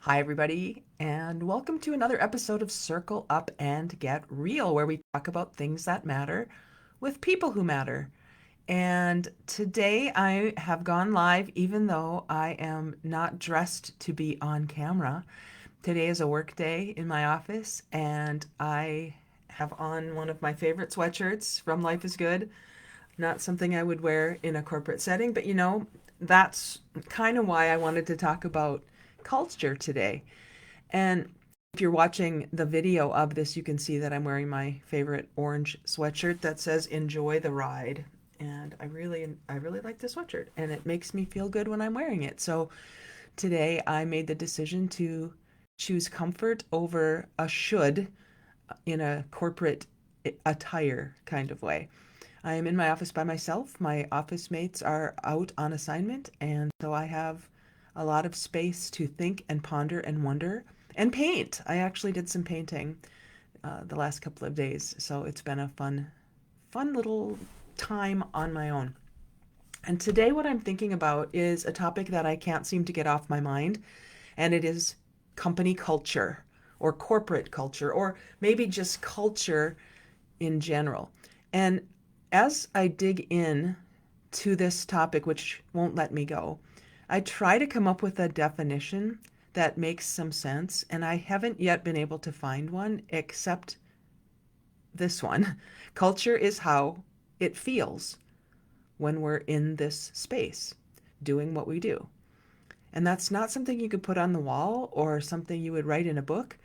Hi, everybody, and welcome to another episode of Circle Up and Get Real, where we talk about things that matter with people who matter. And today I have gone live, even though I am not dressed to be on camera. Today is a work day in my office, and I have on one of my favorite sweatshirts from Life is Good. Not something I would wear in a corporate setting, but that's kind of why I wanted to talk about culture today. And if you're watching the video of this, you can see that I'm wearing my favorite orange sweatshirt that says "Enjoy the ride." And I really like this sweatshirt, and it makes me feel good when I'm wearing it. So today I made the decision to choose comfort over a should in a corporate attire kind of way. I am in my office by myself. My office mates are out on assignment, and so I have a lot of space to think and ponder and wonder and paint. I actually did some painting the last couple of days, so it's been a fun little time on my own. And today, what I'm thinking about is a topic that I can't seem to get off my mind, and it is company culture or corporate culture, or maybe just culture in general. And as I dig in to this topic, which won't let me go, I try to come up with a definition that makes some sense, and I haven't yet been able to find one except this one. Culture is how it feels when we're in this space doing what we do. And that's not something you could put on the wall or something you would write in a book,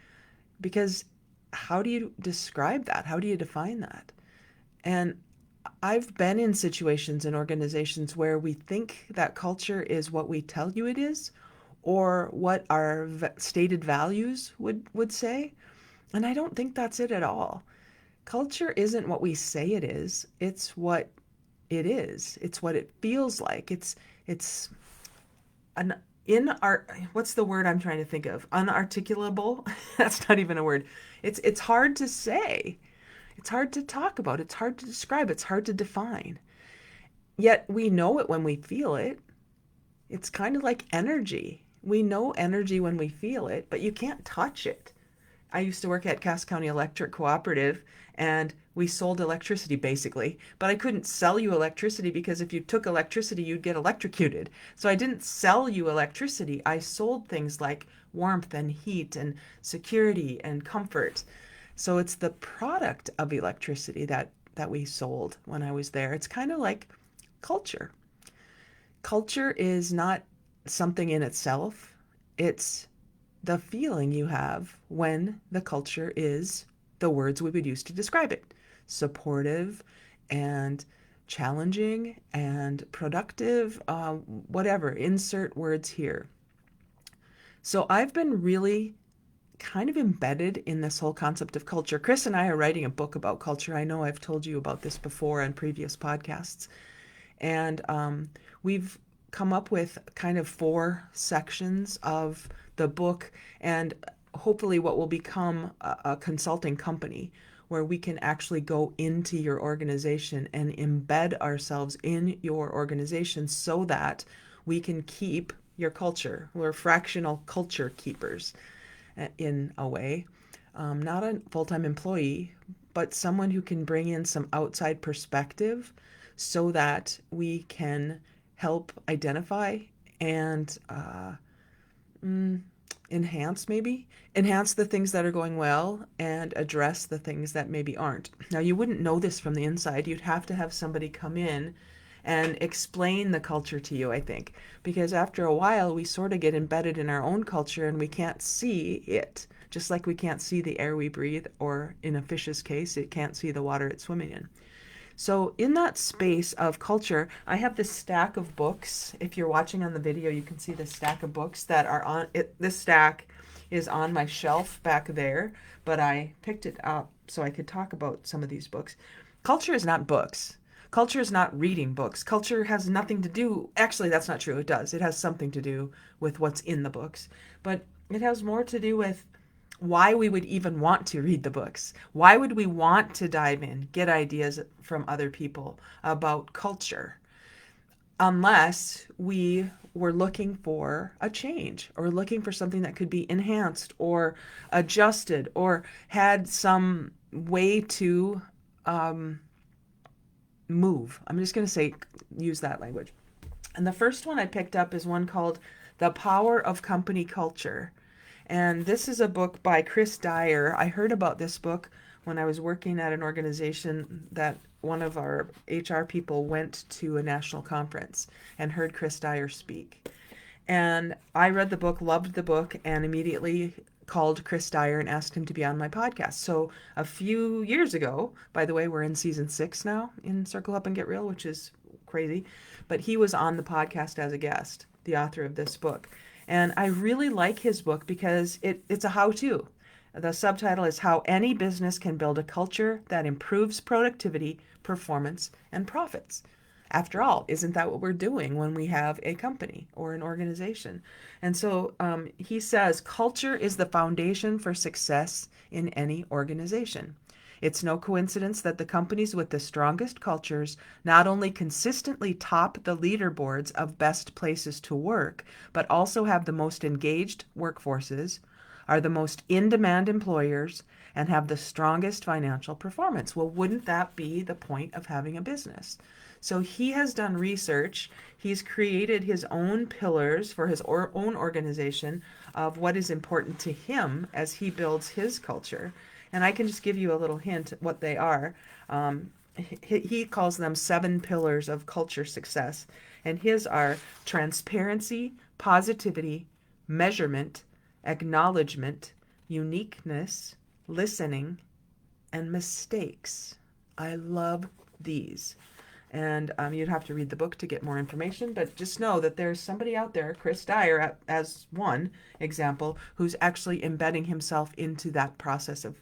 because how do you describe that? How do you define that? And I've been in situations in organizations where we think that culture is what we tell you it is, or what our stated values would say. And I don't think that's it at all. Culture isn't what we say it is. It's what it is. It's what it feels like. It's an in our what's the word I'm trying to think of? Unarticulable? That's not even a word. It's hard to say. It's hard to talk about. It's hard to describe. It's hard to define. Yet we know it when we feel it. It's kind of like energy. We know energy when we feel it, but you can't touch it. I used to work at Cass County Electric Cooperative, and we sold electricity basically, but I couldn't sell you electricity because if you took electricity, you'd get electrocuted. So I didn't sell you electricity. I sold things like warmth and heat and security and comfort. So it's the product of electricity that we sold when I was there. It's kind of like culture. Culture is not something in itself. It's the feeling you have when the culture is the words we would use to describe it. Supportive and challenging and productive, whatever, insert words here. So I've been really kind of embedded in this whole concept of culture. Chris and I are writing a book about culture. I know I've told you about this before on previous podcasts. And we've come up with kind of 4 sections of the book, and hopefully what will become a consulting company where we can actually go into your organization and embed ourselves in your organization so that we can keep your culture. We're fractional culture keepers in a way. Not a full-time employee, but someone who can bring in some outside perspective so that we can help identify and enhance the things that are going well and address the things that maybe aren't. Now, you wouldn't know this from the inside. You'd have to have somebody come in and explain the culture to you, I think, because after a while we sort of get embedded in our own culture and we can't see it, just like we can't see the air we breathe, or in a fish's case, it can't see the water it's swimming in. So in that space of culture, I have this stack of books. If you're watching on the video, you can see the stack of books that are on it. This stack is on my shelf back there, but I picked it up so I could talk about some of these books. Culture is not books. Culture is not reading books. Culture has nothing to do, actually, that's not true. It does. It has something to do with what's in the books, but it has more to do with why we would even want to read the books. Why would we want to dive in, get ideas from other people about culture? Unless we we're looking for a change or looking for something that could be enhanced or adjusted or had some way to move. I'm just going to say, use that language. And the first one I picked up is one called The Power of Company Culture. And this is a book by Dyer. I heard about this book when I was working at an organization that one of our HR people went to a national conference and heard Dyer speak. And I read the book, loved the book, and immediately called Dyer and asked him to be on my podcast. So a few years ago, by the way, we're in season 6 now in Circle Up and Get Real, which is crazy, but he was on the podcast as a guest, the author of this book. And I really like his book because it's a how-to. The subtitle is How Any Business Can Build a Culture That Improves Productivity, Performance, and Profits. After all, isn't that what we're doing when we have a company or an organization? And so he says, culture is the foundation for success in any organization. It's no coincidence that the companies with the strongest cultures not only consistently top the leaderboards of best places to work, but also have the most engaged workforces, are the most in-demand employers, and have the strongest financial performance. Well, wouldn't that be the point of having a business? So he has done research. He's created his own pillars for his own organization of what is important to him as he builds his culture. And I can just give you a little hint what they are. He calls them 7 pillars of culture success. And his are transparency, positivity, measurement, acknowledgement, uniqueness, listening, and mistakes. I love these. And you'd have to read the book to get more information, but just know that there's somebody out there, Dyer, as one example, who's actually embedding himself into that process of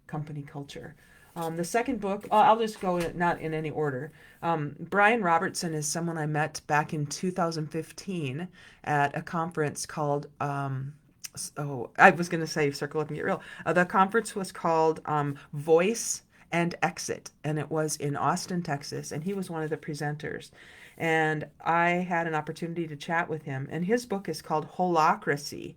company culture. The second book, I'll just go not in any order. Brian Robertson is someone I met back in 2015 at a conference called, I was going to say Circle Up and Get Real. The conference was called Voice and Exit, and it was in Austin, Texas, and he was one of the presenters. And I had an opportunity to chat with him, and his book is called Holacracy,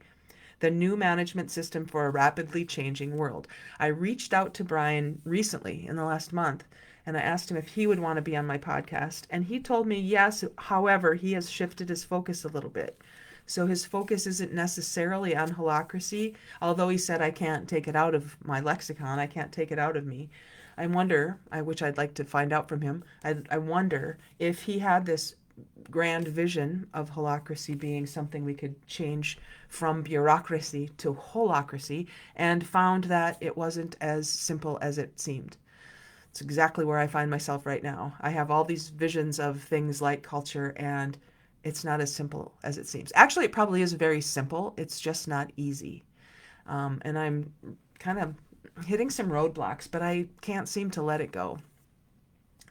the New Management System for a Rapidly Changing World. I reached out to Brian recently in the last month, and I asked him if he would want to be on my podcast, and he told me yes. However, he has shifted his focus a little bit. So his focus isn't necessarily on holacracy, although he said I can't take it out of my lexicon, I can't take it out of me. I wonder, which I'd like to find out from him, I wonder if he had this grand vision of holacracy being something we could change from bureaucracy to holacracy, and found that it wasn't as simple as it seemed. It's exactly where I find myself right now. I have all these visions of things like culture, and it's not as simple as it seems. Actually, it probably is very simple. It's just not easy. And I'm kind of hitting some roadblocks, but I can't seem to let it go.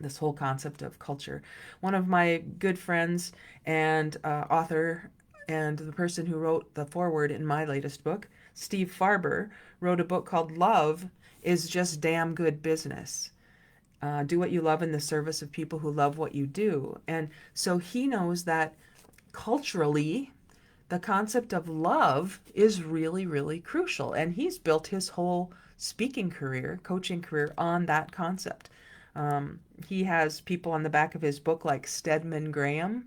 This whole concept of culture. One of my good friends and author and the person who wrote the foreword in my latest book, Steve Farber, wrote a book called Love is Just Damn Good Business. Do what you love in the service of people who love what you do. And so he knows that culturally, the concept of love is really, really crucial. And he's built his whole speaking career, coaching career on that concept. He has people on the back of his book like Stedman Graham.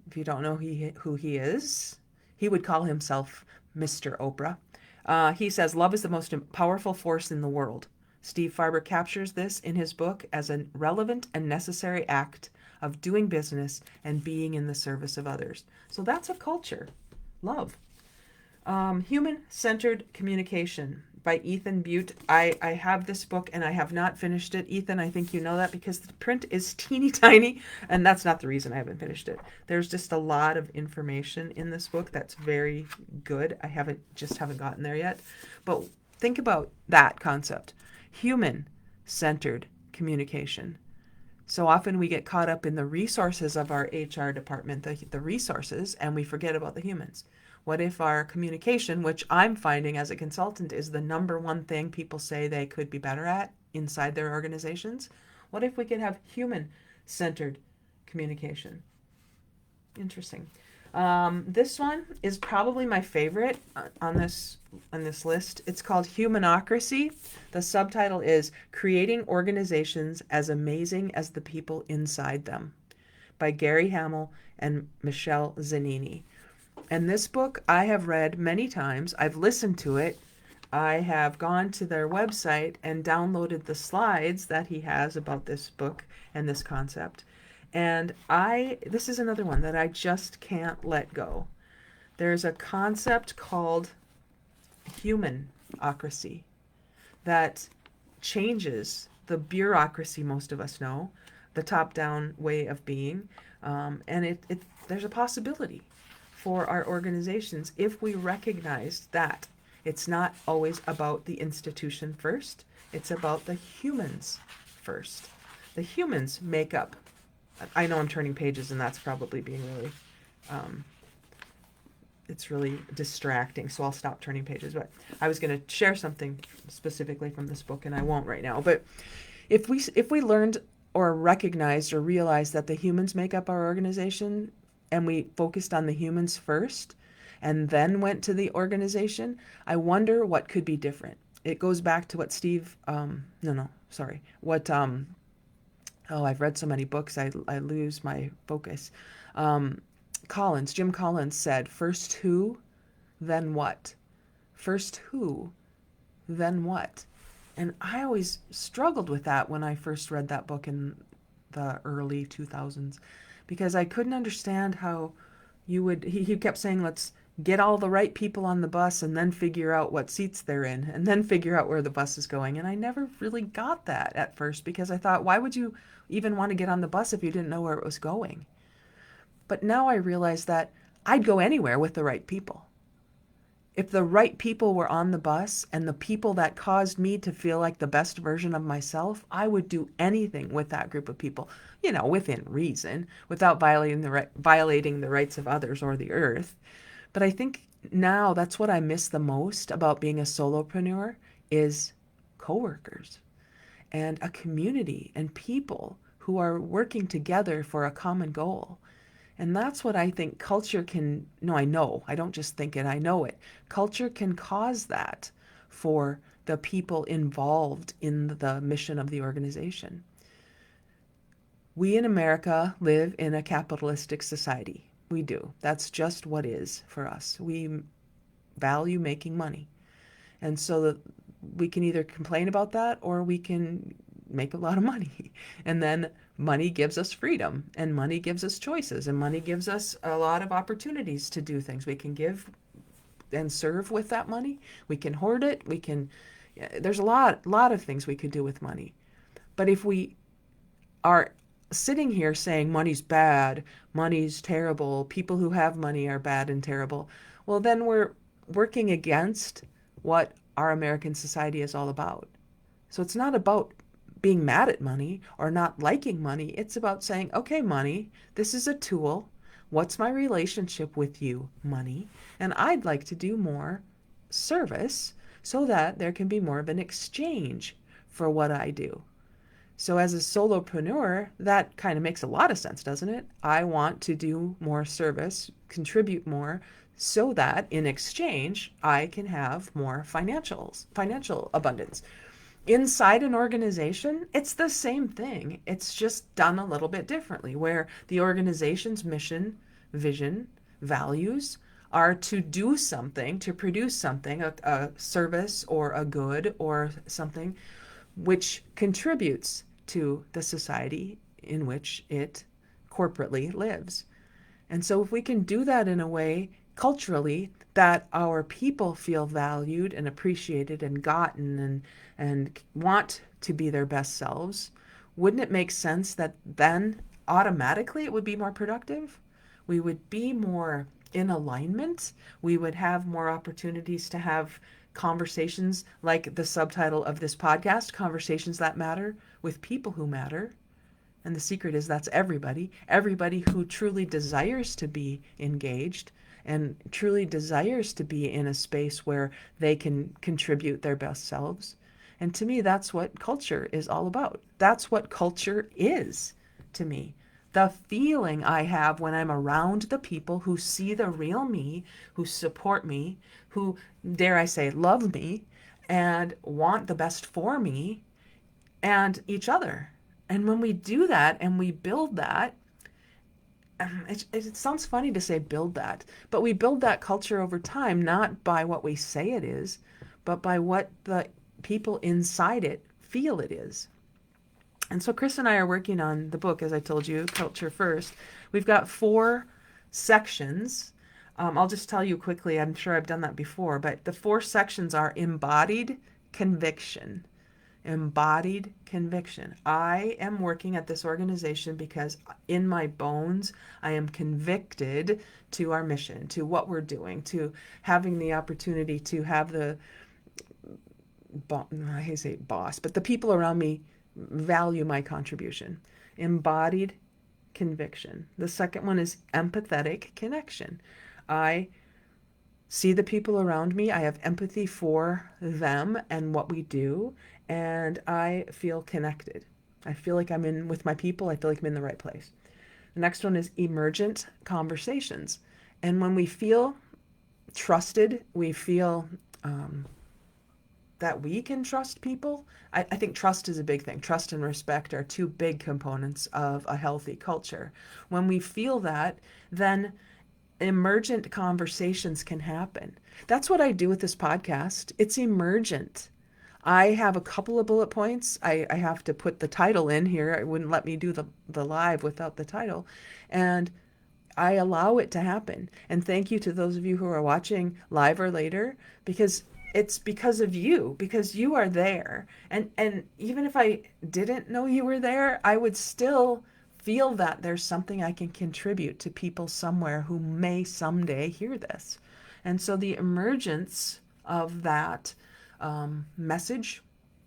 If you don't know who he is, he would call himself Mr. Oprah. He says, love is the most powerful force in the world. Steve Farber captures this in his book as a relevant and necessary act of doing business and being in the service of others. So that's a culture. Love. Human-centered communication by Ethan Beute. I have this book and I have not finished it. Ethan, I think you know that because the print is teeny tiny, and that's not the reason I haven't finished it. There's just a lot of information in this book that's very good. I haven't gotten there yet. But think about that concept. Human-centered communication. So often we get caught up in the resources of our HR department, the resources, and we forget about the humans. What if our communication, which I'm finding as a consultant is the number one thing people say they could be better at inside their organizations? What if we could have human-centered communication? Interesting. This one is probably my favorite on this list. It's called Humanocracy. The subtitle is Creating Organizations as Amazing as the People Inside Them by Gary Hamel and Michele Zanini. And this book I have read many times. I've listened to it. I have gone to their website and downloaded the slides that he has about this book and this concept. And this is another one that I just can't let go. There's a concept called humanocracy that changes the bureaucracy most of us know, the top-down way of being, and there's a possibility for our organizations if we recognize that it's not always about the institution first, it's about the humans first. The humans make up. I know I'm turning pages, and that's probably being really, it's really distracting, so I'll stop turning pages. But I was going to share something specifically from this book, and I won't right now. But if we learned or recognized or realized that the humans make up our organization, and we focused on the humans first, and then went to the organization, I wonder what could be different. It goes back to what I've read so many books, I lose my focus. Jim Collins said, first who, then what? First who, then what? And I always struggled with that when I first read that book in the early 2000s, because I couldn't understand how he kept saying, let's get all the right people on the bus and then figure out what seats they're in and then figure out where the bus is going. And I never really got that at first, because I thought, why would you even want to get on the bus if you didn't know where it was going? But now I realize that I'd go anywhere with the right people. If the right people were on the bus and the people that caused me to feel like the best version of myself, I would do anything with that group of people, within reason, without violating the rights of others or the earth. But I think now that's what I miss the most about being a solopreneur is coworkers and a community and people who are working together for a common goal. And that's what I think culture can, no, I know, I don't just think it, I know it. Culture can cause that for the people involved in the mission of the organization. We in America live in a capitalistic society. We do. That's just what is for us. We value making money. And so that we can either complain about that or we can make a lot of money. And then money gives us freedom, and money gives us choices, and money gives us a lot of opportunities to do things. We can give and serve with that money. We can hoard it. There's a lot of things we could do with money. But if we are sitting here saying money's bad, money's terrible, people who have money are bad and terrible, well, then we're working against what our American society is all about. So it's not about being mad at money or not liking money. It's about saying, okay, money, this is a tool. What's my relationship with you, money? And I'd like to do more service so that there can be more of an exchange for what I do. So as a solopreneur, that kind of makes a lot of sense, doesn't it? I want to do more service, contribute more, so that in exchange, I can have more financial abundance. Inside an organization, it's the same thing. It's just done a little bit differently, where the organization's mission, vision, values are to do something, to produce something, a service or a good or something which contributes to the society in which it corporately lives. And so if we can do that in a way culturally that our people feel valued and appreciated and gotten and want to be their best selves, wouldn't it make sense that then automatically it would be more productive? We would be more in alignment. We would have more opportunities to have conversations like the subtitle of this podcast, Conversations That Matter with People Who Matter. And the secret is that's everybody who truly desires to be engaged and truly desires to be in a space where they can contribute their best selves. And to me, that's what culture is all about. That's what culture is to me. The feeling I have when I'm around the people who see the real me, who support me, who, dare I say, love me and want the best for me and each other. And when we do that and we build that, it sounds funny to say build that, but we build that culture over time, not by what we say it is, but by what the people inside it feel it is. And so Chris and I are working on the book, as I told you, Culture First. We've got 4 sections. I'll just tell you quickly, I'm sure I've done that before, but the 4 sections are embodied conviction. Embodied conviction. I am working at this organization because in my bones, I am convicted to our mission, to what we're doing, to having the opportunity to have the, I hate to say boss, but the people around me value my contribution. Embodied conviction. The second one is empathetic connection. I see the people around me. I have empathy for them and what we do, and I feel connected. I feel like I'm in with my people. I feel like I'm in the right place. The next one is emergent conversations. And when we feel trusted, we feel that we can trust people. I think trust is a big thing. Trust and respect are 2 big components of a healthy culture. When we feel that, then emergent conversations can happen. That's what I do with this podcast. It's emergent. I have a couple of bullet points. I have to put the title in here. It wouldn't let me do the live without the title. And I allow it to happen. And thank you to those of you who are watching live or later, because it's because of you, because you are there. And even if I didn't know you were there, I would still feel that there's something I can contribute to people somewhere who may someday hear this. And so the emergence of that message,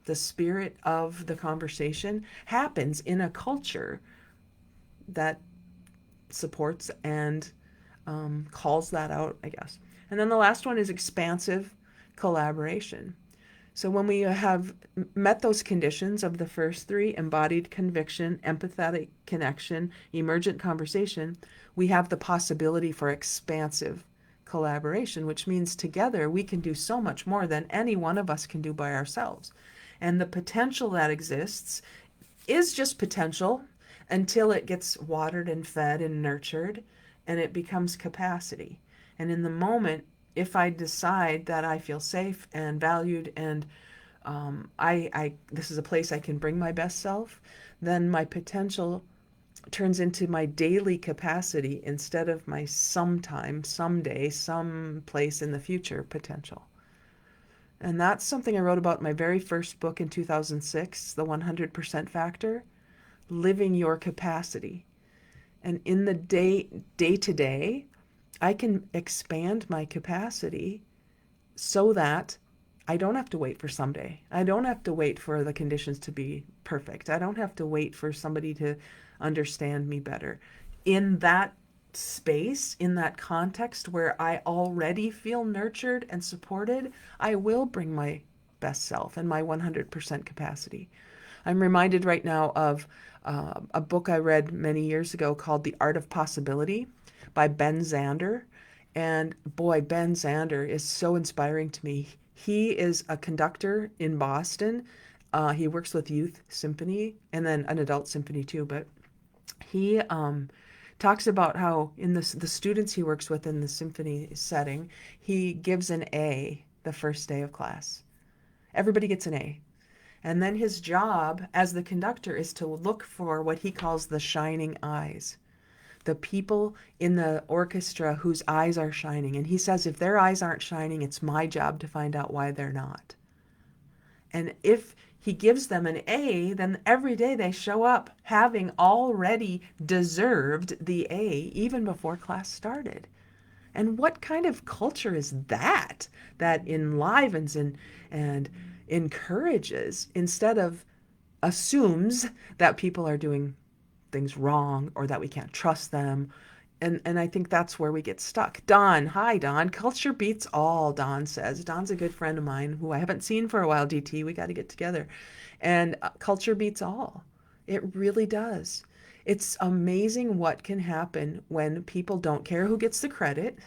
the spirit of the conversation, happens in a culture that supports and calls that out, I guess. And then the last one is expansive collaboration. So when we have met those conditions of the first 3, embodied conviction, empathetic connection, emergent conversation, we have the possibility for expansive collaboration, which means together we can do so much more than any one of us can do by ourselves. And the potential that exists is just potential until it gets watered and fed and nurtured and it becomes capacity. And in the moment, if I decide that I feel safe and valued and this is a place I can bring my best self, then my potential turns into my daily capacity instead of my sometime, someday, some place in the future potential. And that's something I wrote about in my very first book in 2006, The 100% Factor, living your capacity. And in the day to day, I can expand my capacity so that I don't have to wait for someday. I don't have to wait for the conditions to be perfect. I don't have to wait for somebody to understand me better. In that space, in that context where I already feel nurtured and supported, I will bring my best self and my 100% capacity. I'm reminded right now of a book I read many years ago called The Art of Possibility by Ben Zander. And boy, Ben Zander is so inspiring to me. He is a conductor in Boston. He works with youth symphony and then an adult symphony too. But he talks about how in the students he works with in the symphony setting, he gives an A the first day of class. Everybody gets an A. And then his job as the conductor is to look for what he calls the shining eyes, the people in the orchestra whose eyes are shining. And he says, if their eyes aren't shining, it's my job to find out why they're not. And if he gives them an A, then every day they show up having already deserved the A even before class started. And what kind of culture is that enlivens and encourages instead of assumes that people are doing things wrong or that we can't trust them? And I think that's where we get stuck. Don, hi Don. Culture beats all, Don says. Don's a good friend of mine who I haven't seen for a while, DT. We got to get together. And culture beats all. It really does. It's amazing what can happen when people don't care who gets the credit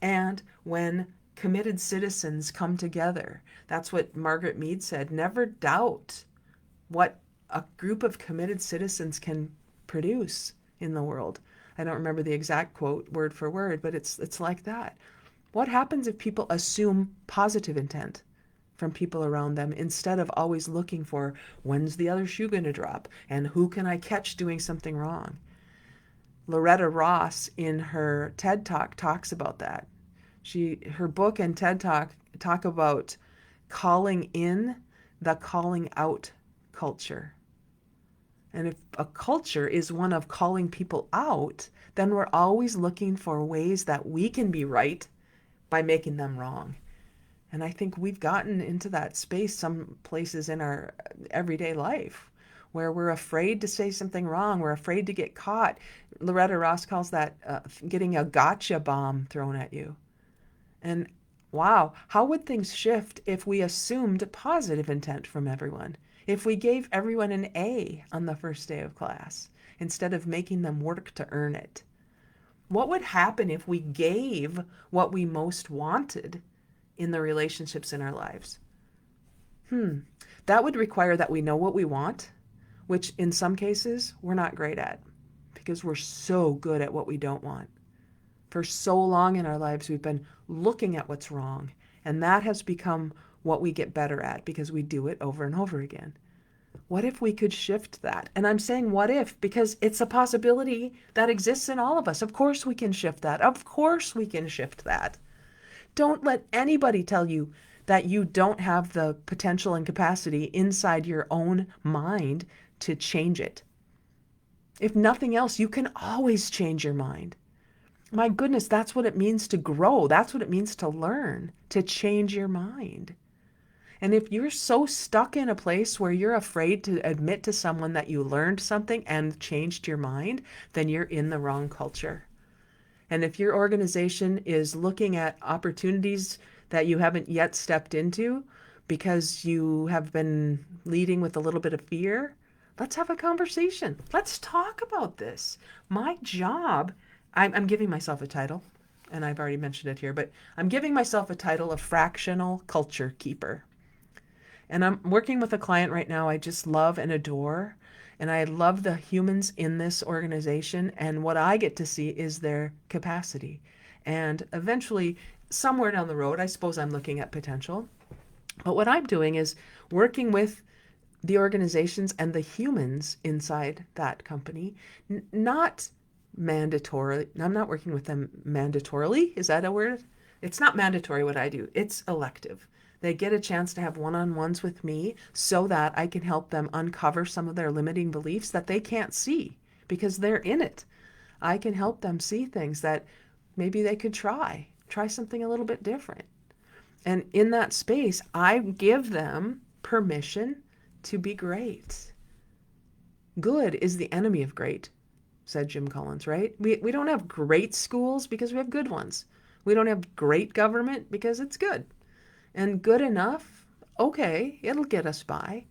and when committed citizens come together. That's what Margaret Mead said. Never doubt what a group of committed citizens can produce in the world. I don't remember the exact quote word for word, but it's like that. What happens if people assume positive intent from people around them instead of always looking for when's the other shoe going to drop and who can I catch doing something wrong? Loretta Ross in her TED Talk talks about that. Her book and TED talk about calling in the calling out culture. And if a culture is one of calling people out, then we're always looking for ways that we can be right by making them wrong. And I think we've gotten into that space some places in our everyday life where we're afraid to say something wrong. We're afraid to get caught. Loretta Ross calls that getting a gotcha bomb thrown at you. And wow, how would things shift if we assumed positive intent from everyone? If we gave everyone an A on the first day of class instead of making them work to earn it? What would happen if we gave what we most wanted in the relationships in our lives? That would require that we know what we want, which in some cases we're not great at because we're so good at what we don't want. For so long in our lives, we've been looking at what's wrong, and that has become what we get better at because we do it over and over again. What if we could shift that? And I'm saying what if because it's a possibility that exists in all of us. Of course we can shift that. Of course we can shift that. Don't let anybody tell you that you don't have the potential and capacity inside your own mind to change it. If nothing else, you can always change your mind. My goodness, that's what it means to grow. That's what it means to learn, to change your mind. And if you're so stuck in a place where you're afraid to admit to someone that you learned something and changed your mind, then you're in the wrong culture. And if your organization is looking at opportunities that you haven't yet stepped into because you have been leading with a little bit of fear, let's have a conversation. Let's talk about this. My job, I'm giving myself a title, and I've already mentioned it here, but I'm giving myself a title of fractional culture keeper. And I'm working with a client right now I just love and adore. And I love the humans in this organization. And what I get to see is their capacity. And eventually, somewhere down the road, I suppose I'm looking at potential. But what I'm doing is working with the organizations and the humans inside that company, not mandatorily. I'm not working with them mandatorily. Is that a word? It's not mandatory what I do. It's elective. They get a chance to have one-on-ones with me so that I can help them uncover some of their limiting beliefs that they can't see because they're in it. I can help them see things that maybe they could try something a little bit different. And in that space, I give them permission to be great. Good is the enemy of great, said Jim Collins, right? We don't have great schools because we have good ones. We don't have great government because it's good. And good enough, okay, it'll get us by.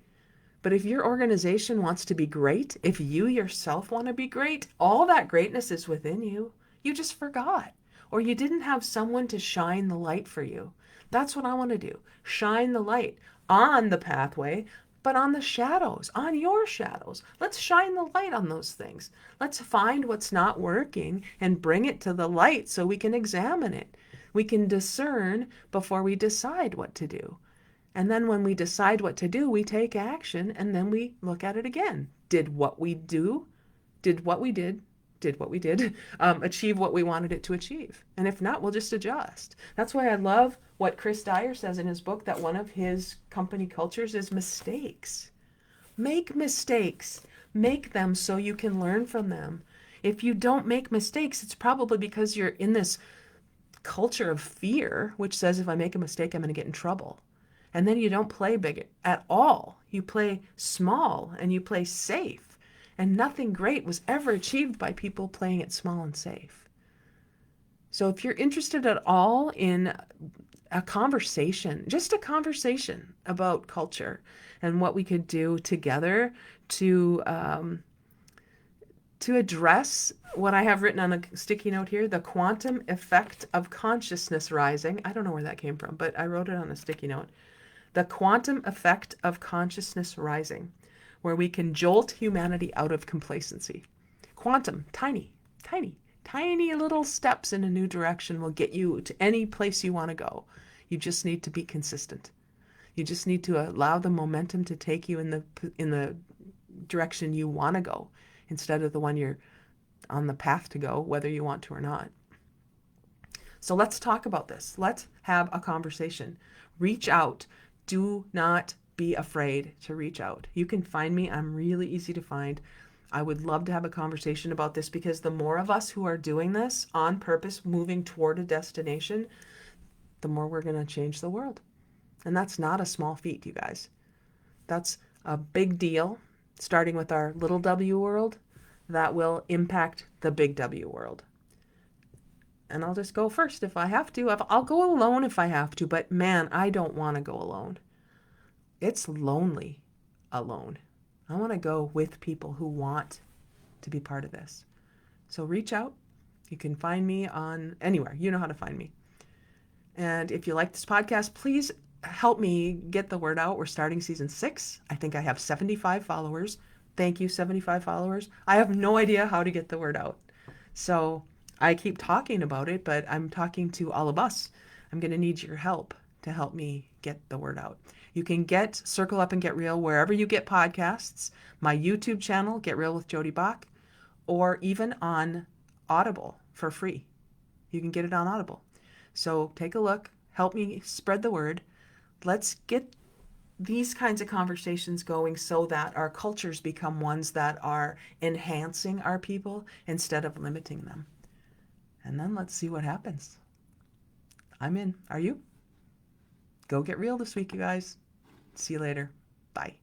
But if your organization wants to be great, if you yourself want to be great, all that greatness is within you. You just forgot. Or you didn't have someone to shine the light for you. That's what I want to do. Shine the light on the pathway, but on the shadows, on your shadows. Let's shine the light on those things. Let's find what's not working and bring it to the light so we can examine it. We can discern before we decide what to do. And then when we decide what to do, we take action and then we look at it again. Did what we did, achieve what we wanted it to achieve? And if not, we'll just adjust. That's why I love what Chris Dyer says in his book, that one of his company cultures is mistakes. Make mistakes. Make them so you can learn from them. If you don't make mistakes, it's probably because you're in this culture of fear, which says if I make a mistake, I'm going to get in trouble. And then you don't play big at all. You play small and you play safe. And nothing great was ever achieved by people playing it small and safe. So if you're interested at all in a conversation, just a conversation about culture and what we could do together to to address what I have written on a sticky note here, the quantum effect of consciousness rising. I don't know where that came from, but I wrote it on a sticky note. The quantum effect of consciousness rising, where we can jolt humanity out of complacency. Quantum, tiny, tiny, tiny little steps in a new direction will get you to any place you want to go. You just need to be consistent. You just need to allow the momentum to take you in the direction you want to go, instead of the one you're on the path to go, whether you want to or not. So let's talk about this. Let's have a conversation. Reach out. Do not be afraid to reach out. You can find me. I'm really easy to find. I would love to have a conversation about this, because the more of us who are doing this on purpose, moving toward a destination, the more we're going to change the world. And that's not a small feat, you guys. That's a big deal, starting with our little W world, that will impact the big W world. And I'll just go first if I have to. I'll go alone if I have to, but man, I don't want to go alone. It's lonely alone. I want to go with people who want to be part of this. So reach out. You can find me on anywhere. You know how to find me. And if you like this podcast, please help me get the word out. We're starting season 6. I think I have 75 followers. Thank you, 75 followers. I have no idea how to get the word out. So I keep talking about it, but I'm talking to all of us. I'm going to need your help to help me get the word out. You can get Circle Up and Get Real wherever you get podcasts, my YouTube channel, Get Real with Jodee Bach, or even on Audible for free. You can get it on Audible. So take a look. Help me spread the word. Let's get these kinds of conversations going so that our cultures become ones that are enhancing our people instead of limiting them. And then let's see what happens. I'm in. Are you? Go get real this week, you guys. See you later. Bye.